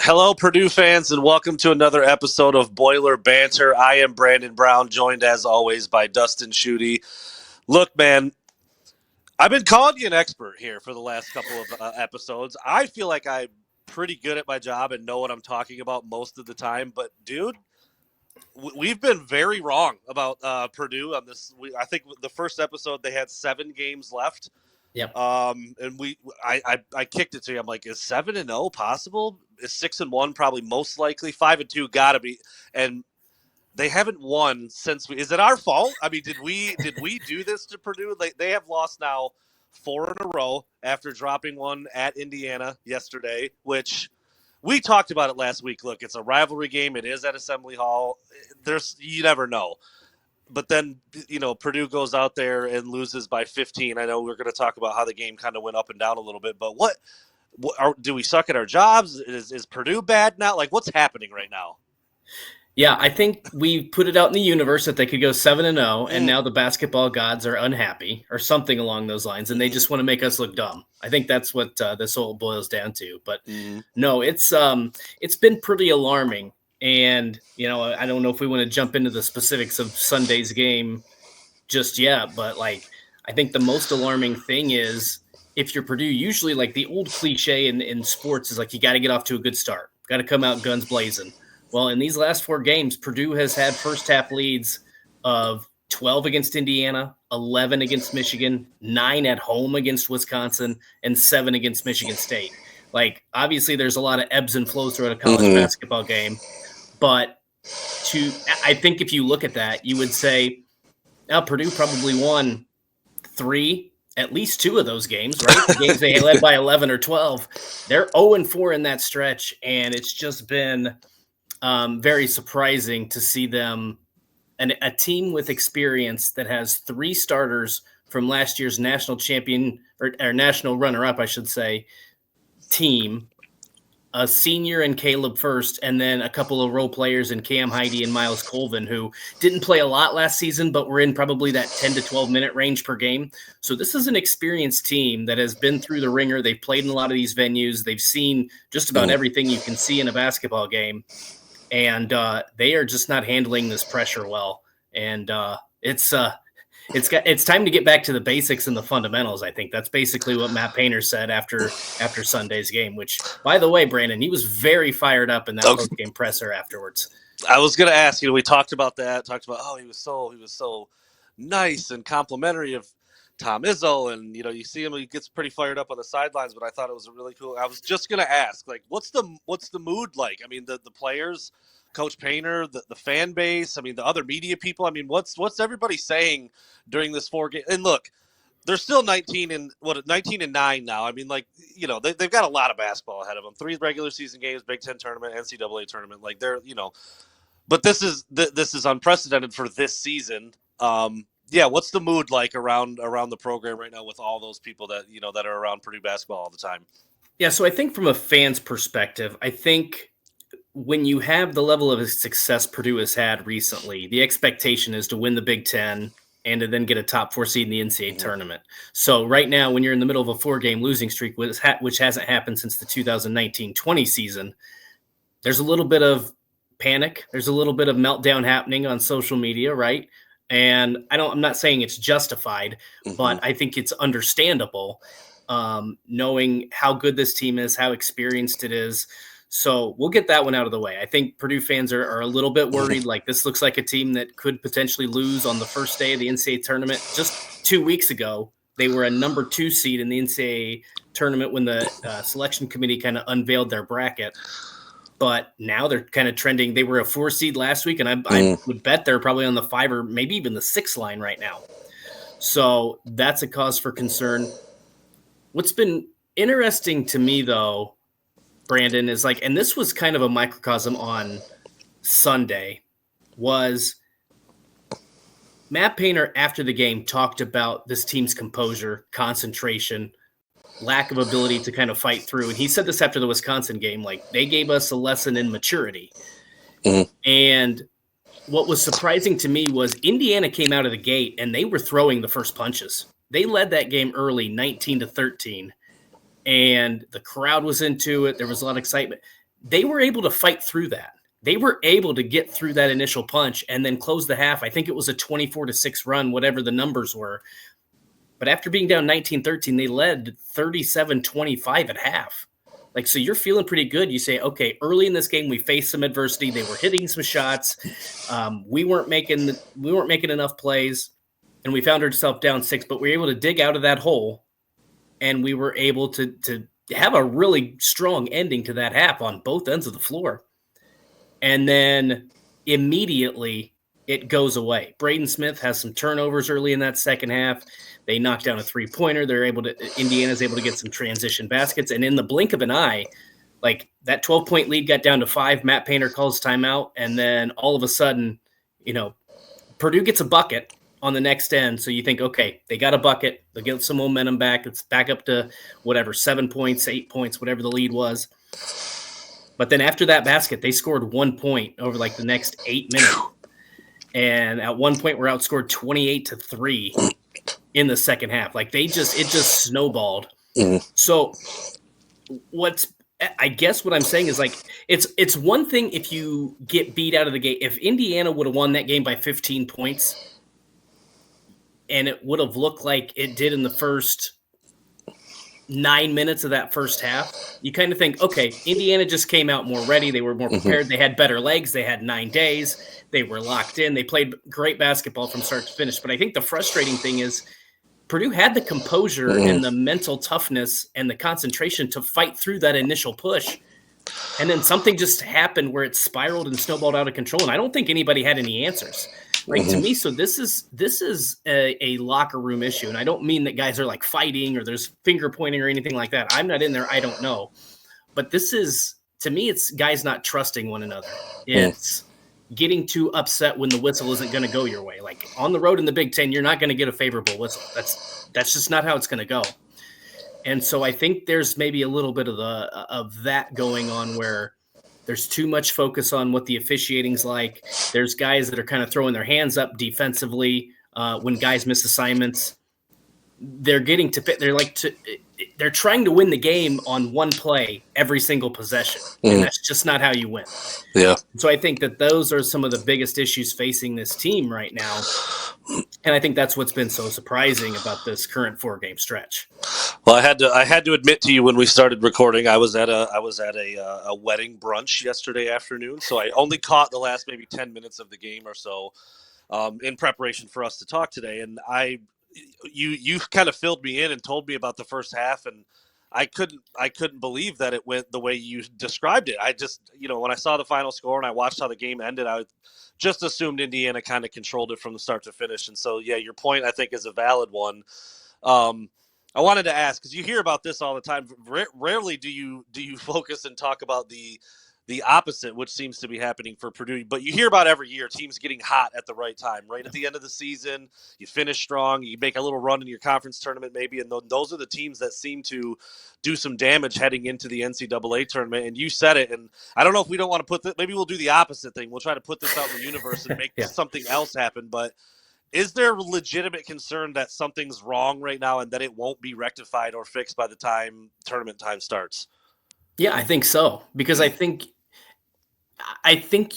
Hello, Purdue fans, and welcome to another episode of Boiler Banter. I am Brandon Brown, joined as always by Dustin Schutte. Look, man, I've been calling you an expert here for the last couple of episodes. I feel like I'm pretty good at my job and know what I'm talking about most of the time. But, dude, we've been very wrong about Purdue on this. I think the first episode they had 7 games left. Yep. And I kicked it to you. I'm like, is 7-0 possible? Is 6-1 probably most likely? 5-2 gotta be. And they haven't won since we. Is it our fault? I mean, did we do this to Purdue? They have lost now 4 in a row after dropping one at Indiana yesterday, which we talked about it last week. Look, it's a rivalry game. It is at Assembly Hall. You never know. But then, Purdue goes out there and loses by 15. I know we're going to talk about how the game kind of went up and down a little bit, but do we suck at our jobs? Is Purdue bad now? Like, what's happening right now? Yeah, I think we put it out in the universe that they could go 7-0, and now the basketball gods are unhappy or something along those lines, and they just want to make us look dumb. I think that's what this all boils down to. But no, it's been pretty alarming. And, I don't know if we want to jump into the specifics of Sunday's game just yet, but I think the most alarming thing is if you're Purdue, usually the old cliche in sports is you got to get off to a good start, got to come out guns blazing. Well, in these last 4 games, Purdue has had first half leads of 12 against Indiana, 11 against Michigan, 9 at home against Wisconsin, and 7 against Michigan State. Obviously there's a lot of ebbs and flows throughout a college basketball game. But I think if you look at that, you would say, Purdue probably won 3, at least 2 of those games, right? The games they led by 11 or 12. They're 0-4 in that stretch, and it's just been very surprising to see them, a team with experience that has 3 starters from last year's national champion or national runner-up, I should say, team. A senior in Caleb First, and then a couple of role players in Cam Heide and Miles Colvin, who didn't play a lot last season, but were in probably that 10 to 12 minute range per game. So this is an experienced team that has been through the ringer. They've played in a lot of these venues. They've seen just about everything you can see in a basketball game. And they are just not handling this pressure well. And it's time to get back to the basics and the fundamentals. I think that's basically what Matt Painter said after Sunday's game, which, by the way, Brandon, he was very fired up in that post-game presser afterwards. I was going to ask you, we talked about that, he was so nice and complimentary of Tom Izzo, and you see him, he gets pretty fired up on the sidelines, but I thought it was a really cool. I was just going to ask, what's the mood like? I mean, the players, Coach Painter, the fan base, I mean, the other media people, I mean, what's everybody saying during this 4 game? And look, they're still 19 and 9 now. I mean, they've got a lot of basketball ahead of them. 3 regular season games, Big Ten tournament, NCAA tournament. But this is unprecedented for this season. What's the mood like around the program right now with all those people that that are around Purdue basketball all the time? Yeah, so I think from a fan's perspective, I think when you have the level of success Purdue has had recently, the expectation is to win the Big Ten and to then get a top 4 seed in the NCAA tournament. So right now, when you're in the middle of a 4-game losing streak, which hasn't happened since the 2019-20 season, there's a little bit of panic. There's a little bit of meltdown happening on social media, right? And I'm not saying it's justified, but I think it's understandable, knowing how good this team is, how experienced it is. So we'll get that one out of the way. I think Purdue fans are a little bit worried. This looks like a team that could potentially lose on the first day of the NCAA tournament. Just 2 weeks ago, they were a number 2 seed in the NCAA tournament when the selection committee kind of unveiled their bracket. But now they're kind of trending. They were a 4 seed last week, and I would bet they're probably on the 5 or maybe even the 6 line right now. So that's a cause for concern. What's been interesting to me, though, Brandon, is and this was kind of a microcosm on Sunday, was Matt Painter after the game talked about this team's composure, concentration, lack of ability to kind of fight through. And he said this after the Wisconsin game, they gave us a lesson in maturity. And what was surprising to me was Indiana came out of the gate and they were throwing the first punches. They led that game early, 19-13. And the crowd was into it. There was a lot of excitement. they were able to fight through that. They were able to get through that initial punch and then close the half. I think it was a 24-6 run, whatever the numbers were. But after being down 19-13, they led 37-25 at half. Like, so you're feeling pretty good. You say, okay, early in this game, we faced some adversity. They were hitting some shots. We weren't making enough plays, and we found ourselves down 6. But we were able to dig out of that hole, and we were able to have a really strong ending to that half on both ends of the floor. And then immediately it goes away. Braden Smith has some turnovers early in that second half. They knock down a three-pointer. Indiana's able to get some transition baskets. And in the blink of an eye, like that 12-point lead got down to 5. Matt Painter calls timeout. And then all of a sudden, Purdue gets a bucket on the next end. So you think, okay, they got a bucket. They'll get some momentum back. It's back up to whatever, 7 points, 8 points, whatever the lead was. But then after that basket, they scored 1 point over like the next 8 minutes. And at one point, we're outscored 28-3 in the second half. Like it just snowballed. Mm. So I guess what I'm saying is like, it's one thing if you get beat out of the game. If Indiana would have won that game by 15 points and it would have looked like it did in the first 9 minutes of that first half, you kind of think, okay, Indiana just came out more ready. They were more prepared. They had better legs. They had 9 days. They were locked in. They played great basketball from start to finish. But I think the frustrating thing is Purdue had the composure and the mental toughness and the concentration to fight through that initial push. And then something just happened where it spiraled and snowballed out of control. And I don't think anybody had any answers. Like to me, so this is a locker room issue. And I don't mean that guys are like fighting or there's finger pointing or anything like that. I'm not in there. I don't know. But this is, to me, it's guys not trusting one another. It's getting too upset when the whistle isn't going to go your way. Like on the road in the Big Ten, you're not going to get a favorable whistle. That's just not how it's going to go. And so I think there's maybe a little bit of that going on where there's too much focus on what the officiating's like. There's guys that are kind of throwing their hands up defensively when guys miss assignments. They're trying to win the game on one play every single possession. And that's just not how you win. Yeah. So I think that those are some of the biggest issues facing this team right now. And I think that's what's been so surprising about this current 4-game stretch. Well, I had to admit to you when we started recording, I was at a wedding brunch yesterday afternoon, so I only caught the last maybe 10 minutes of the game or so in preparation for us to talk today. And you kind of filled me in and told me about the first half, and I couldn't believe that it went the way you described it. I just, when I saw the final score and I watched how the game ended, I just assumed Indiana kind of controlled it from the start to finish. And so, yeah, your point I think is a valid one. I wanted to ask, because you hear about this all the time. Rarely do you focus and talk about the opposite, which seems to be happening for Purdue. But you hear about every year teams getting hot at the right time, right at the end of the season. You finish strong, you make a little run in your conference tournament maybe, and those are the teams that seem to do some damage heading into the NCAA tournament. And you said it, and I don't know if we don't want to put that. Maybe we'll do the opposite thing. We'll try to put this out in the universe and make something else happen. But is there legitimate concern that something's wrong right now and that it won't be rectified or fixed by the time tournament time starts? Yeah, I think so, because I think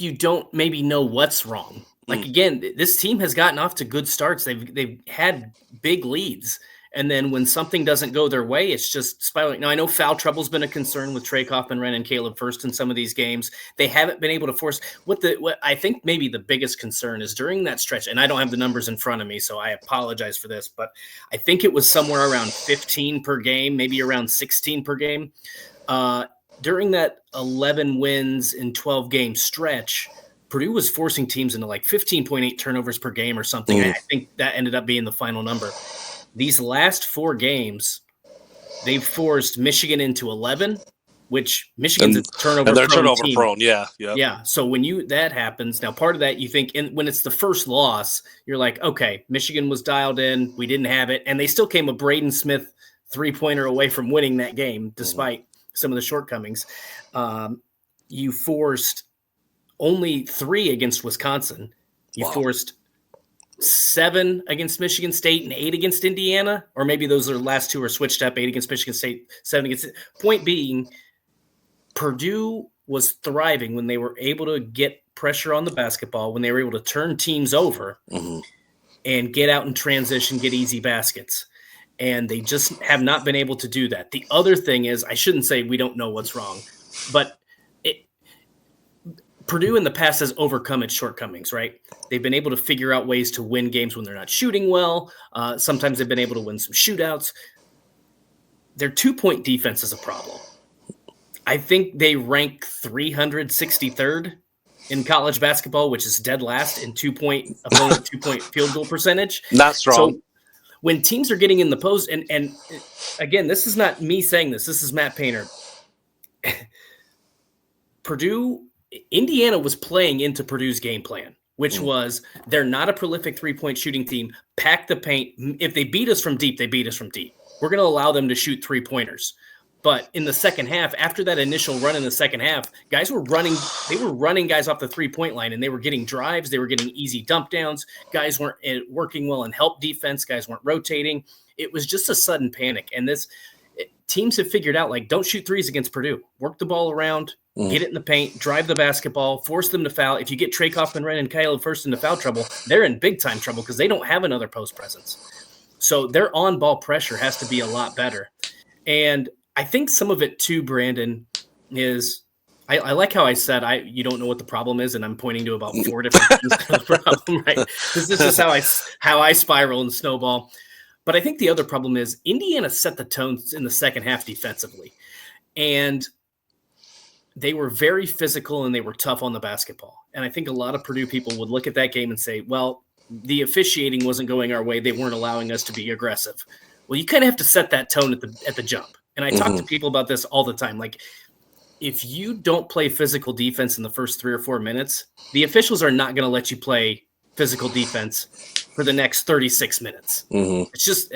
you don't maybe know what's wrong. Like again, this team has gotten off to good starts. They've had big leads, and then when something doesn't go their way, it's just spiraling. Now I know foul trouble's been a concern with Trey Kaufman-Renn and Caleb Furst in some of these games. They haven't been able to force what I think maybe the biggest concern is during that stretch. And I don't have the numbers in front of me, so I apologize for this, but I think it was somewhere around 15 per game, maybe around 16 per game. During that 11 wins in 12 game stretch, Purdue was forcing teams into like 15.8 turnovers per game or something. I think that ended up being the final number. These last 4 games, they've forced Michigan into 11, which Michigan's a turnover prone. And they're turnover prone, yeah. Yeah. So when that happens, now part of that you think, when it's the first loss, you're like, okay, Michigan was dialed in, we didn't have it, and they still came a Braden Smith 3-pointer away from winning that game, despite some of the shortcomings. You forced only 3 against Wisconsin. You forced 7 against Michigan State and 8 against Indiana, or maybe those last 2 are switched up, 8 against Michigan State, 7 against. Point being, Purdue was thriving when they were able to get pressure on the basketball, when they were able to turn teams over and get out and transition, get easy baskets. And they just have not been able to do that. The other thing is, I shouldn't say we don't know what's wrong, but Purdue in the past has overcome its shortcomings, right? They've been able to figure out ways to win games when they're not shooting well. Sometimes they've been able to win some shootouts. Their 2-point defense is a problem. I think they rank 363rd in college basketball, which is dead last in opponent 2-point field goal percentage. Not strong. So when teams are getting in the post, and again, this is not me saying this. This is Matt Painter. Indiana was playing into Purdue's game plan, which was they're not a prolific 3-point shooting team. Pack the paint. If they beat us from deep, they beat us from deep. We're going to allow them to shoot 3-pointers. But in the second half, after that initial run in the second half, guys were running. They were running guys off the 3-point line, and they were getting drives. They were getting easy dump downs. Guys weren't working well in help defense. Guys weren't rotating. It was just a sudden panic. And teams have figured out, like, don't shoot threes against Purdue. Work the ball around. Get it in the paint, drive the basketball, force them to foul. If you get Trey Kaufman-Renn and Caleb First into foul trouble, they're in big-time trouble because they don't have another post presence. So their on-ball pressure has to be a lot better. And I think some of it too, Brandon, is I like how I said you don't know what the problem is, and I'm pointing to about 4 different things of the problem, right? This is just how I spiral and snowball. But I think the other problem is Indiana set the tone in the second half defensively. And they were very physical and they were tough on the basketball. And I think a lot of Purdue people would look at that game and say, well, the officiating wasn't going our way. They weren't allowing us to be aggressive. Well, you kind of have to set that tone at the jump. And I talk to people about this all the time. Like, if you don't play physical defense in the first 3 or 4 minutes, the officials are not going to let you play physical defense for the next 36 minutes. It's just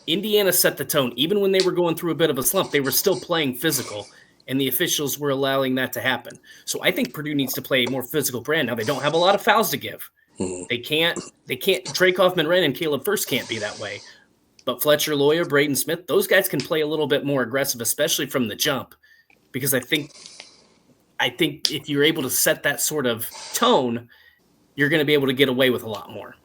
Indiana set the tone. Even when they were going through a bit of a slump, they were still playing physical. And the officials were allowing that to happen. So I think Purdue needs to play a more physical brand. Now, they don't have a lot of fouls to give. They can't, Trey Kaufman-Renn and Caleb First can't be that way. But Fletcher Lawyer, Braden Smith, those guys can play a little bit more aggressive, especially from the jump. Because I think if you're able to set that sort of tone, you're going to be able to get away with a lot more.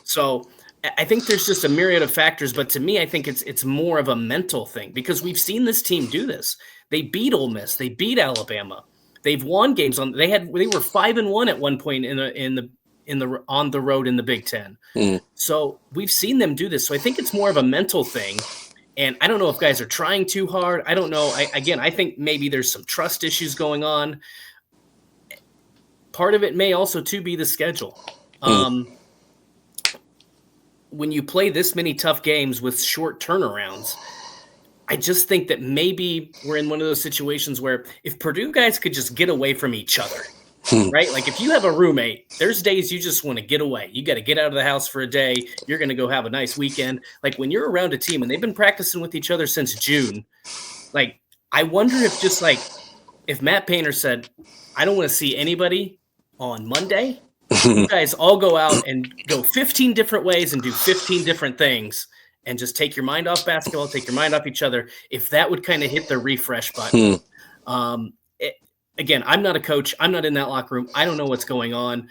So I think there's just a myriad of factors, but to me, I think it's more of a mental thing because we've seen this team do this. They beat Ole Miss, they beat Alabama, they've won games they were 5-1 at one point on the road in the Big Ten. So we've seen them do this. So I think it's more of a mental thing, and I don't know if guys are trying too hard. I don't know. I think maybe there's some trust issues going on. Part of it may also too be the schedule. When you play this many tough games with short turnarounds, I just think that maybe we're in one of those situations where if Purdue guys could just get away from each other, right? Like if you have a roommate, there's days you just want to get away. You got to get out of the house for a day. You're going to go have a nice weekend. Like when you're around a team and they've been practicing with each other since June, like I wonder if Matt Painter said, I don't want to see anybody on Monday, you guys all go out and go 15 different ways and do 15 different things and just take your mind off basketball, take your mind off each other. If that would kind of hit the refresh button. Again, I'm not a coach. I'm not in that locker room. I don't know what's going on.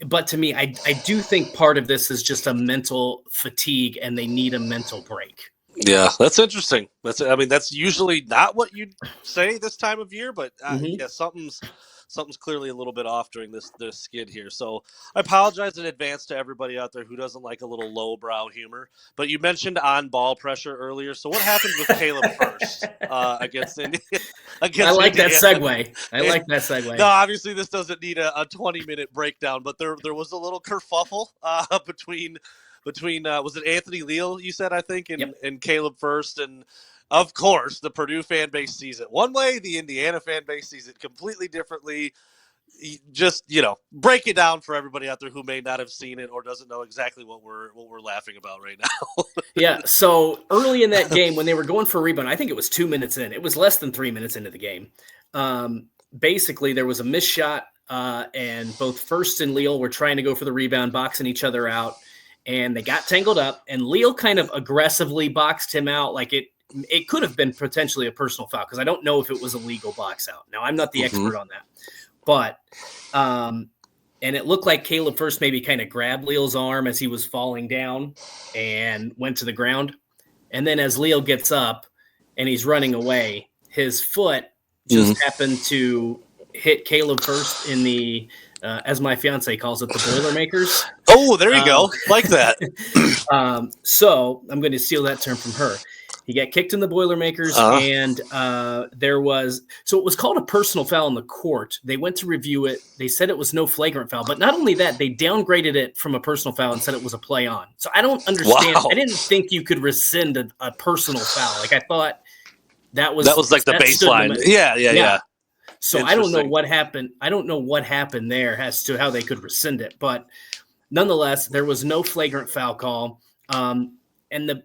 But to me, I do think part of this is just a mental fatigue and they need a mental break. Yeah, that's interesting. That's usually not what you'd say this time of year, but yeah, something's clearly a little bit off during this skid here. So I apologize in advance to everybody out there who doesn't like a little lowbrow humor. But you mentioned on-ball pressure earlier. So what happened with Caleb First against Indiana? I like that segue. I like that segue. No, obviously this doesn't need a 20-minute breakdown, but there was a little kerfuffle between was it Anthony Leal, you said, I think, and Caleb First, and of course the Purdue fan base sees it one way, the Indiana fan base sees it completely differently. Just break it down for everybody out there who may not have seen it or doesn't know exactly what we're laughing about right now. Yeah, so early in that game when they were going for a rebound, I think it was 2 minutes in. It was less than 3 minutes into the game. Basically, there was a missed shot, and both First and Leal were trying to go for the rebound, boxing each other out. And they got tangled up, and Leal kind of aggressively boxed him out. Like it could have been potentially a personal foul because I don't know if it was a legal box out. Now, I'm not the expert on that. But and it looked like Caleb first maybe kind of grabbed Leal's arm as he was falling down and went to the ground. And then as Leal gets up and he's running away, his foot just happened to hit Caleb first in the, as my fiance calls it, the Boilermakers. Oh, there you go. Like that. So I'm going to steal that term from her. He got kicked in the Boilermakers, and it was called a personal foul in the court. They went to review it. They said it was no flagrant foul, but not only that, they downgraded it from a personal foul and said it was a play on. So I don't understand. Wow. I didn't think you could rescind a personal foul. Like I thought that was like the baseline. Yeah. So I don't know what happened. I don't know what happened there as to how they could rescind it, but nonetheless, there was no flagrant foul call. And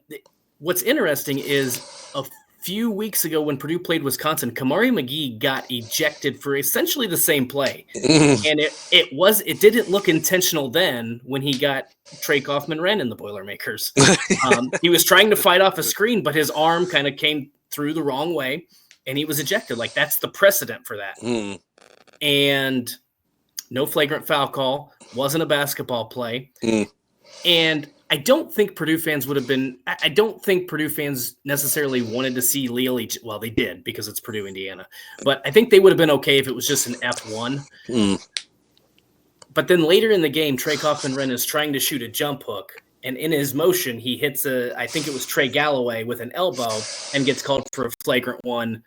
what's interesting is a few weeks ago when Purdue played Wisconsin, Kamari McGee got ejected for essentially the same play. And it didn't look intentional then when he got Trey Kaufman-Renn in the Boilermakers. He was trying to fight off a screen, but his arm kind of came through the wrong way and he was ejected. Like that's the precedent for that. And no flagrant foul call, wasn't a basketball play. And I don't think Purdue fans necessarily wanted to see Leal. Well, they did because it's Purdue, Indiana. But I think they would have been okay if it was just an F1. But then later in the game, Trey Kaufman-Renn is trying to shoot a jump hook. And in his motion, he hits I think it was Trey Galloway with an elbow and gets called for a flagrant one,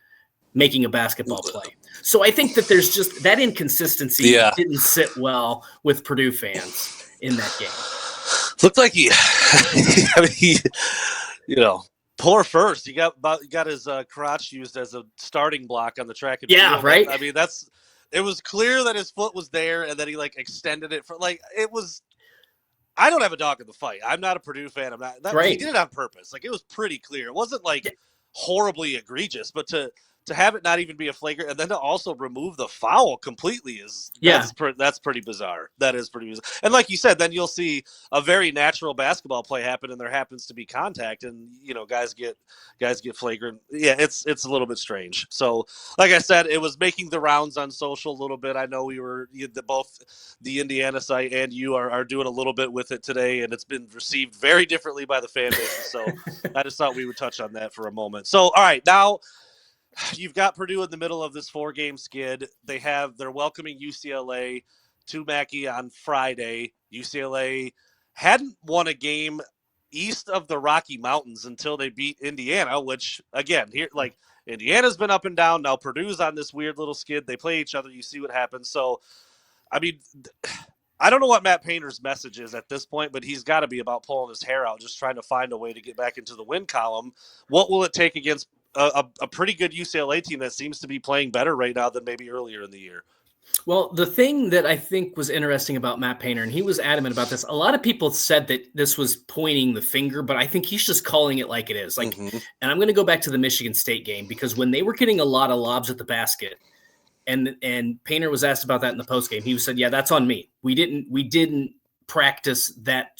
making a basketball play. So I think that there's just that inconsistency that didn't sit well with Purdue fans in that game. Looked like he poor first. He got his crotch used as a starting block on the track and field. Right. I mean, it was clear that his foot was there, and then he extended it for it was. I don't have a dog in the fight. I'm not a Purdue fan. I'm not. He did it on purpose. It was pretty clear. It wasn't horribly egregious, but to have it not even be a flagrant and then to also remove the foul completely that's pretty bizarre. That is pretty bizarre. And like you said, then you'll see a very natural basketball play happen and there happens to be contact and guys get flagrant. Yeah, it's a little bit strange. So like I said, it was making the rounds on social a little bit. I know we were both the Indiana site and you are doing a little bit with it today, and it's been received very differently by the fan base. So I just thought we would touch on that for a moment. So all right, now you've got Purdue in the middle of this 4-game skid. They're welcoming UCLA to Mackey on Friday. UCLA hadn't won a game east of the Rocky Mountains until they beat Indiana, which again, here Indiana's been up and down. Now Purdue's on this weird little skid. They play each other. You see what happens. So, I mean, I don't know what Matt Painter's message is at this point, but he's got to be about pulling his hair out, just trying to find a way to get back into the win column. What will it take against a pretty good UCLA team that seems to be playing better right now than maybe earlier in the year? Well, the thing that I think was interesting about Matt Painter, and he was adamant about this, a lot of people said that this was pointing the finger, but I think he's just calling it like it is. And I'm going to go back to the Michigan State game because when they were getting a lot of lobs at the basket, and Painter was asked about that in the postgame, he said, "Yeah, that's on me. We didn't practice that.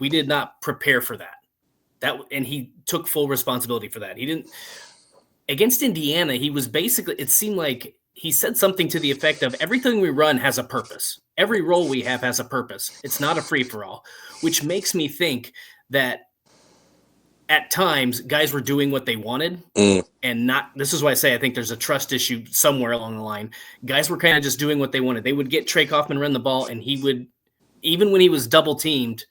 We did not prepare for that. And he took full responsibility for that. He didn't." Against Indiana, he was basically, it seemed like he said something to the effect of everything we run has a purpose. Every role we have has a purpose. It's not a free-for-all, which makes me think that at times guys were doing what they wanted and not, this is why I say I think there's a trust issue somewhere along the line. Guys were kind of just doing what they wanted. They would get Trey Kaufman-Renn the ball and he would, even when he was double teamed,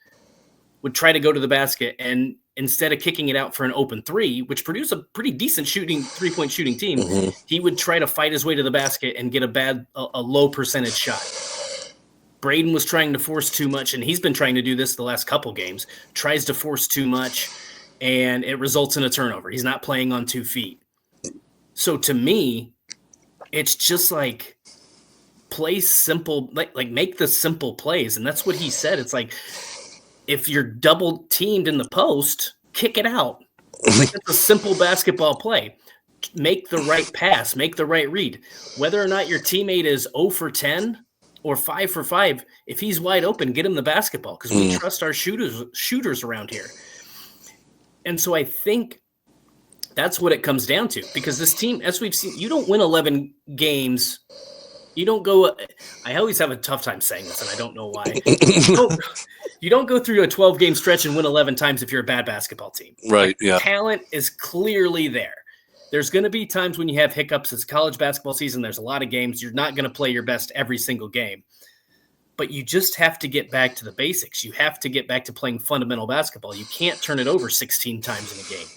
would try to go to the basket, and instead of kicking it out for an open three, which Purdue's a pretty decent three-point shooting team, he would try to fight his way to the basket and get a low percentage shot. Braden was trying to force too much, and he's been trying to do this the last couple games, tries to force too much, and it results in a turnover. He's not playing on 2 feet. So to me, it's just play simple, make the simple plays. And that's what he said. It's if you're double teamed in the post, kick it out. It's a simple basketball play. Make the right pass, make the right read. Whether or not your teammate is 0 for 10 or 5 for 5, if he's wide open, get him the basketball because we trust our shooters around here. And so I think That's what it comes down to, because this team, as we've seen, you don't win 11 games. You don't go – I always have a tough time saying this, and I don't know why. You don't go through a 12-game stretch and win 11 times if you're a bad basketball team. Right, like, yeah. Talent is clearly there. There's going to be times when you have hiccups. It's college basketball season. There's a lot of games. You're not going to play your best every single game. But you just have to get back to the basics. You have to get back to playing fundamental basketball. You can't turn it over 16 times in a game.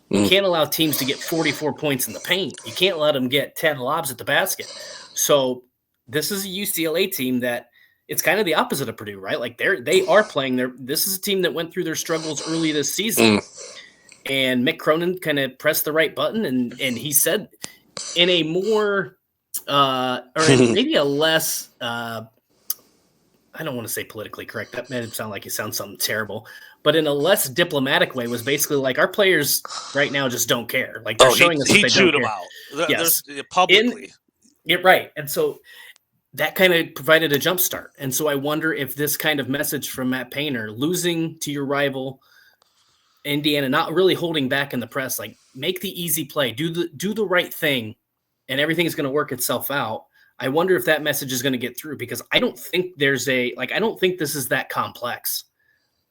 You can't allow teams to get 44 points in the paint. You can't let them get 10 lobs at the basket. So this is a UCLA team that it's kind of the opposite of Purdue, right? Like they are playing their – this is a team that went through their struggles early this season. And Mick Cronin kind of pressed the right button, and he said in a more or maybe a less I don't want to say politically correct. That made it sound like it sounds something terrible. But in a less diplomatic way, was basically like, our players right now just don't care. Like, they're showing us that they chewed don't them care. out. Yes. Publicly. You're right. And so that kind of provided a jump start. And so I wonder if this kind of message from Matt Painter, losing to your rival Indiana, not really holding back in the press, like, make the easy play, do the right thing, and everything's going to work itself out. I wonder if that message is going to get through, because I don't think I don't think this is that complex.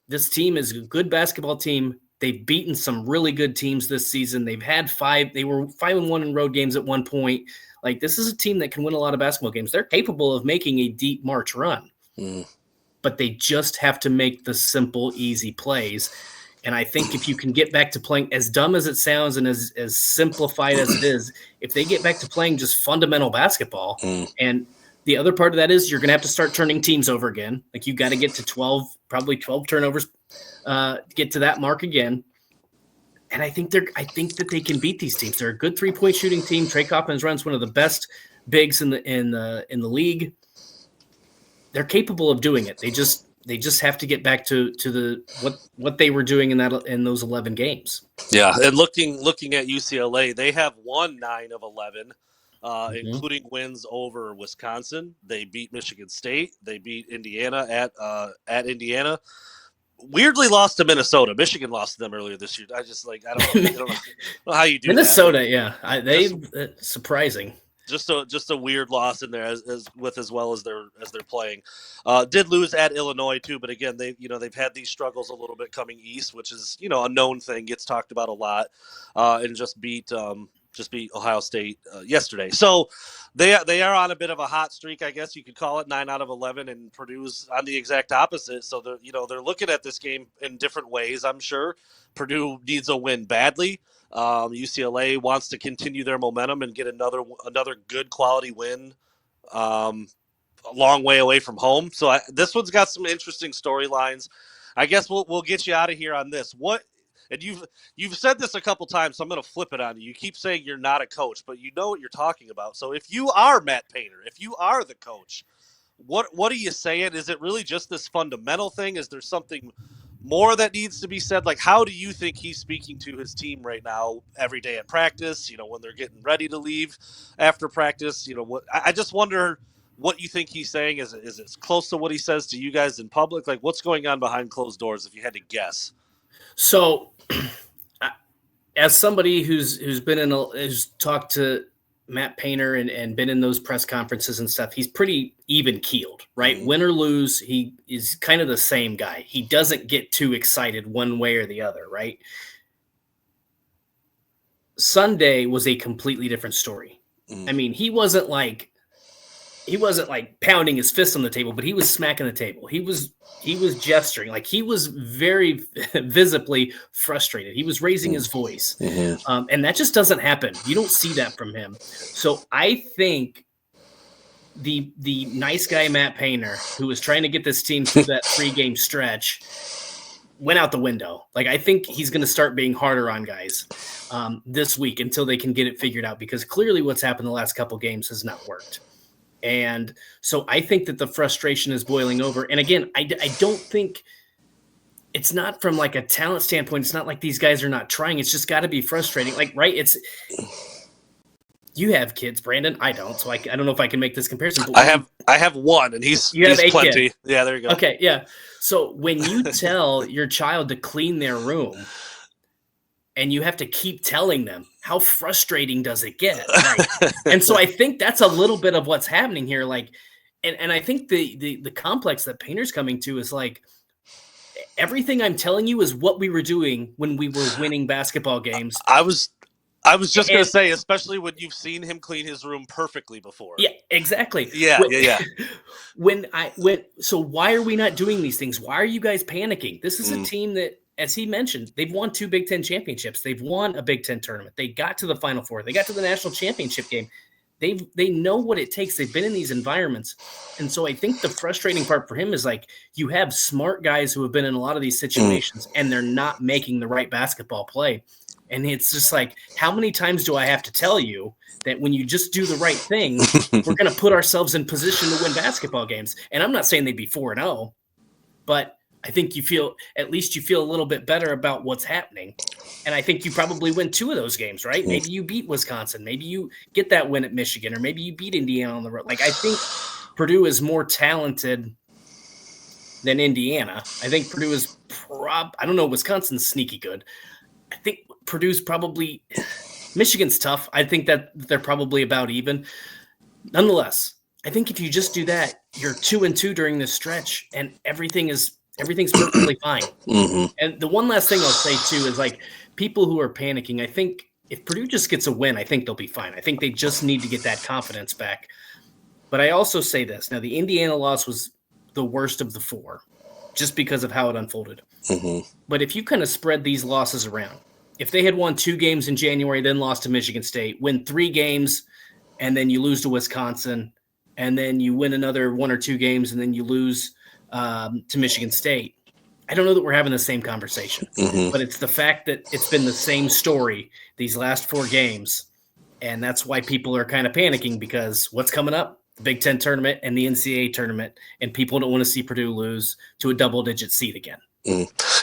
This team is a good basketball team. They've beaten some really good teams this season. They were 5-1 in road games at one point. Like, this is a team that can win a lot of basketball games. They're capable of making a deep March run, but they just have to make the simple, easy plays. And I think if you can get back to playing, as dumb as it sounds and as simplified as it is, if they get back to playing just fundamental basketball, and the other part of that is you're going to have to start turning teams over again. Like, you got to get to probably 12 turnovers, get to that mark again. And I think that they can beat these teams. They're a good 3-point shooting team. Trey Coppins runs one of the best bigs in the league. They're capable of doing it. They just have to get back to what they were doing in those 11 games. Yeah, and looking at UCLA, they have won 9 of 11, including wins over Wisconsin. They beat Michigan State. They beat Indiana at Indiana. Weirdly lost to Minnesota. Michigan lost to them earlier this year. I don't know how you do Minnesota, that. yeah, surprising. Just a weird loss in there as well as they're playing. Did lose at Illinois too, but again, they've had these struggles a little bit coming east, which is a known thing, gets talked about a lot, and just beat Ohio State yesterday. So they are on a bit of a hot streak, I guess you could call it, 9 out of 11, and Purdue's on the exact opposite. So they're looking at this game in different ways. I'm sure Purdue needs a win badly. UCLA wants to continue their momentum and get another good quality win, a long way away from home. So this one's got some interesting storylines. I guess we'll get you out of here on this. And you've said this a couple times, so I'm going to flip it on you. You keep saying you're not a coach, but you know what you're talking about. So if you are Matt Painter, if you are the coach, what are you saying? Is it really just this fundamental thing? Is there something more that needs to be said? Like, how do you think he's speaking to his team right now every day at practice, when they're getting ready to leave after practice? I just wonder what you think he's saying. Is it close to what he says to you guys in public? Like, what's going on behind closed doors, if you had to guess? So, as somebody who's talked to Matt Painter and been in those press conferences and stuff, he's pretty even keeled, right? Win or lose, he is kind of the same guy. He doesn't get too excited one way or the other, right? Sunday was a completely different story. I mean, he wasn't like pounding his fist on the table, but he was smacking the table. He was gesturing, like he was very visibly frustrated. He was raising his voice. And that just doesn't happen. You don't see that from him. So I think the nice guy, Matt Painter, who was trying to get this team through that 3-game stretch, went out the window. Like, I think he's going to start being harder on guys this week until they can get it figured out, because clearly what's happened the last couple games has not worked. And so I think that the frustration is boiling over. And again, I don't think it's not from like a talent standpoint. It's not like these guys are not trying. It's just got to be frustrating. Like, right. You have kids, Brandon. I don't. So I don't know if I can make this comparison. But I have one, and he's plenty. Kid. Yeah, there you go. Okay. Yeah. So when you tell your child to clean their room, and you have to keep telling them. How frustrating does it get? Like, and so I think that's a little bit of what's happening here. Like, and I think the complex that Painter's coming to is like, everything I'm telling you is what we were doing when we were winning basketball games. I was just going to say, especially when you've seen him clean his room perfectly before. Yeah, exactly. Yeah. So why are we not doing these things? Why are you guys panicking? This is a team that, as he mentioned, they've won 2 Big Ten championships. They've won a Big Ten tournament. They got to the Final Four. They got to the national championship game. They know what it takes. They've been in these environments. And so I think the frustrating part for him is like, you have smart guys who have been in a lot of these situations and they're not making the right basketball play. And it's just like, how many times do I have to tell you that when you just do the right thing, we're going to put ourselves in position to win basketball games? And I'm not saying they'd be 4-0, but I think at least you feel a little bit better about what's happening. And I think you probably win 2 of those games, right? Maybe you beat Wisconsin. Maybe you get that win at Michigan, or maybe you beat Indiana on the road. Like, I think Purdue is more talented than Indiana. I think Purdue is I don't know, Wisconsin's sneaky good. I think Purdue's probably – Michigan's tough. I think that they're probably about even. Nonetheless, I think if you just do that, you're 2-2 during this stretch, and everything's perfectly fine. And the one last thing I'll say, too, is like, people who are panicking, I think if Purdue just gets a win, I think they'll be fine. I think they just need to get that confidence back. But I also say this. Now, the Indiana loss was the worst of the 4 just because of how it unfolded. But if you kind of spread these losses around, if they had won 2 games in January, then lost to Michigan State, win 3 games, and then you lose to Wisconsin, and then you win another 1 or 2 games, and then you lose to Michigan State, I don't know that we're having the same conversation. But it's the fact that it's been the same story these last 4 games, and that's why people are kind of panicking, because what's coming up? The Big Ten tournament and the NCAA tournament, and people don't want to see Purdue lose to a double-digit seed again.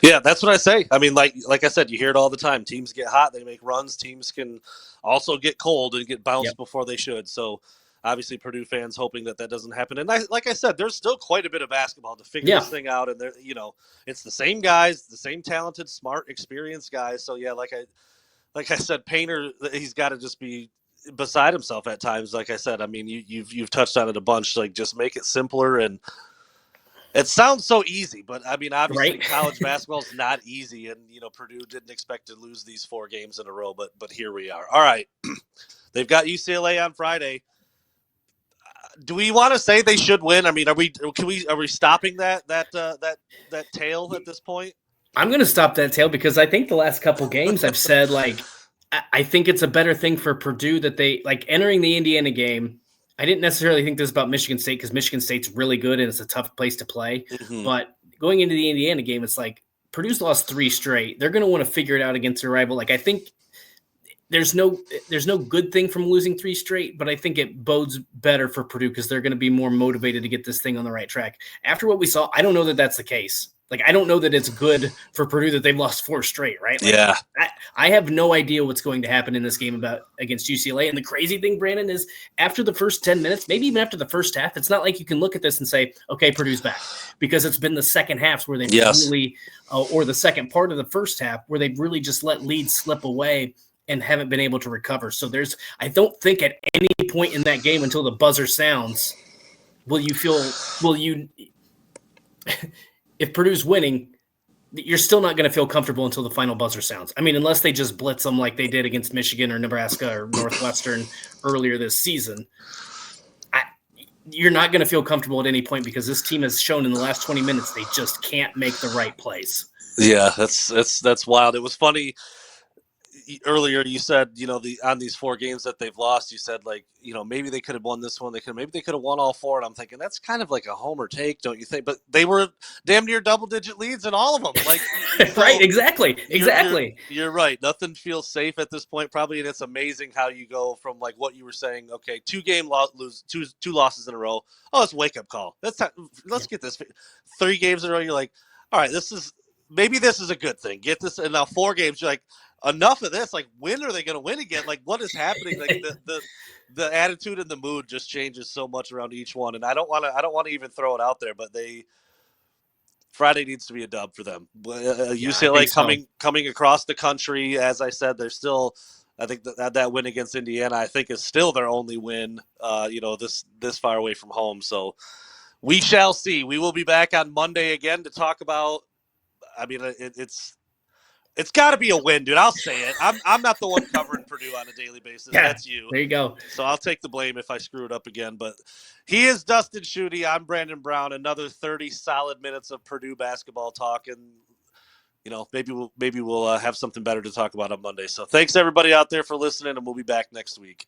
Yeah, that's what I say. I mean, like I said, you hear it all the time. Teams get hot, they make runs. Teams can also get cold and get bounced before they should. So obviously Purdue fans hoping that doesn't happen. And like I said, there's still quite a bit of basketball to figure this thing out. And there, it's the same guys, the same talented, smart, experienced guys. So yeah, like I said, Painter, he's got to just be beside himself at times. Like I said, I mean, you've touched on it a bunch. Like, just make it simpler. And it sounds so easy, but I mean, obviously college basketball is not easy. And, Purdue didn't expect to lose these 4 games in a row, but here we are. All right. They've got UCLA on Friday. Do we want to say they should win? I mean, are we stopping that tail at this point? I'm going to stop that tail, because I think the last couple games I've said, like, I think it's a better thing for Purdue that they, like, entering the Indiana game. I didn't necessarily think this about Michigan State, because Michigan State's really good and it's a tough place to play. But going into the Indiana game, it's like Purdue's lost 3 straight. They're going to want to figure it out against their rival. Like, I think there's no good thing from losing 3 straight, but I think it bodes better for Purdue, because they're going to be more motivated to get this thing on the right track. After what we saw, I don't know that that's the case. Like, I don't know that it's good for Purdue that they've lost 4 straight, right? Like, yeah. I have no idea what's going to happen in this game against UCLA. And the crazy thing, Brandon, is after the first 10 minutes, maybe even after the first half, it's not like you can look at this and say, okay, Purdue's back, because it's been the second halves where they've really, or the second part of the first half where they've really just let leads slip away and haven't been able to recover. So I don't think at any point in that game until the buzzer sounds, if Purdue's winning, you're still not going to feel comfortable until the final buzzer sounds. I mean, unless they just blitz them like they did against Michigan or Nebraska or Northwestern earlier this season, you're not going to feel comfortable at any point, because this team has shown in the last 20 minutes they just can't make the right plays. Yeah, that's wild. It was funny. Earlier you said, on these 4 games that they've lost, you said, like, maybe they could have won this one. Maybe they could have won all 4. And I'm thinking that's kind of like a homer take, don't you think? But they were damn near double-digit leads in all of them. Like, right, exactly. You're right. Nothing feels safe at this point, probably, and it's amazing how you go from, like, what you were saying. Okay, 2 losses in a row. Oh, it's a wake-up call. Let's get this 3 games in a row. You're like, all right, this is a good thing. Get this, and now 4 games. You're like, enough of this. Like, when are they going to win again? Like, what is happening? Like, the attitude and the mood just changes so much around each one. And I don't want to even throw it out there, but Friday needs to be a dub for them. I UCLA think coming across the country. As I said, they're still. I think that win against Indiana, I think, is still their only win. This far away from home. So we shall see. We will be back on Monday again to talk about. I mean, it's got to be a win, dude. I'll say it. I'm not the one covering Purdue on a daily basis. Yeah, That's you. there you go. So I'll take the blame if I screw it up again. But he is Dustin Schutte. I'm Brandon Brown. Another 30 solid minutes of Purdue basketball talk, and maybe we'll have something better to talk about on Monday. So thanks everybody out there for listening, and we'll be back next week.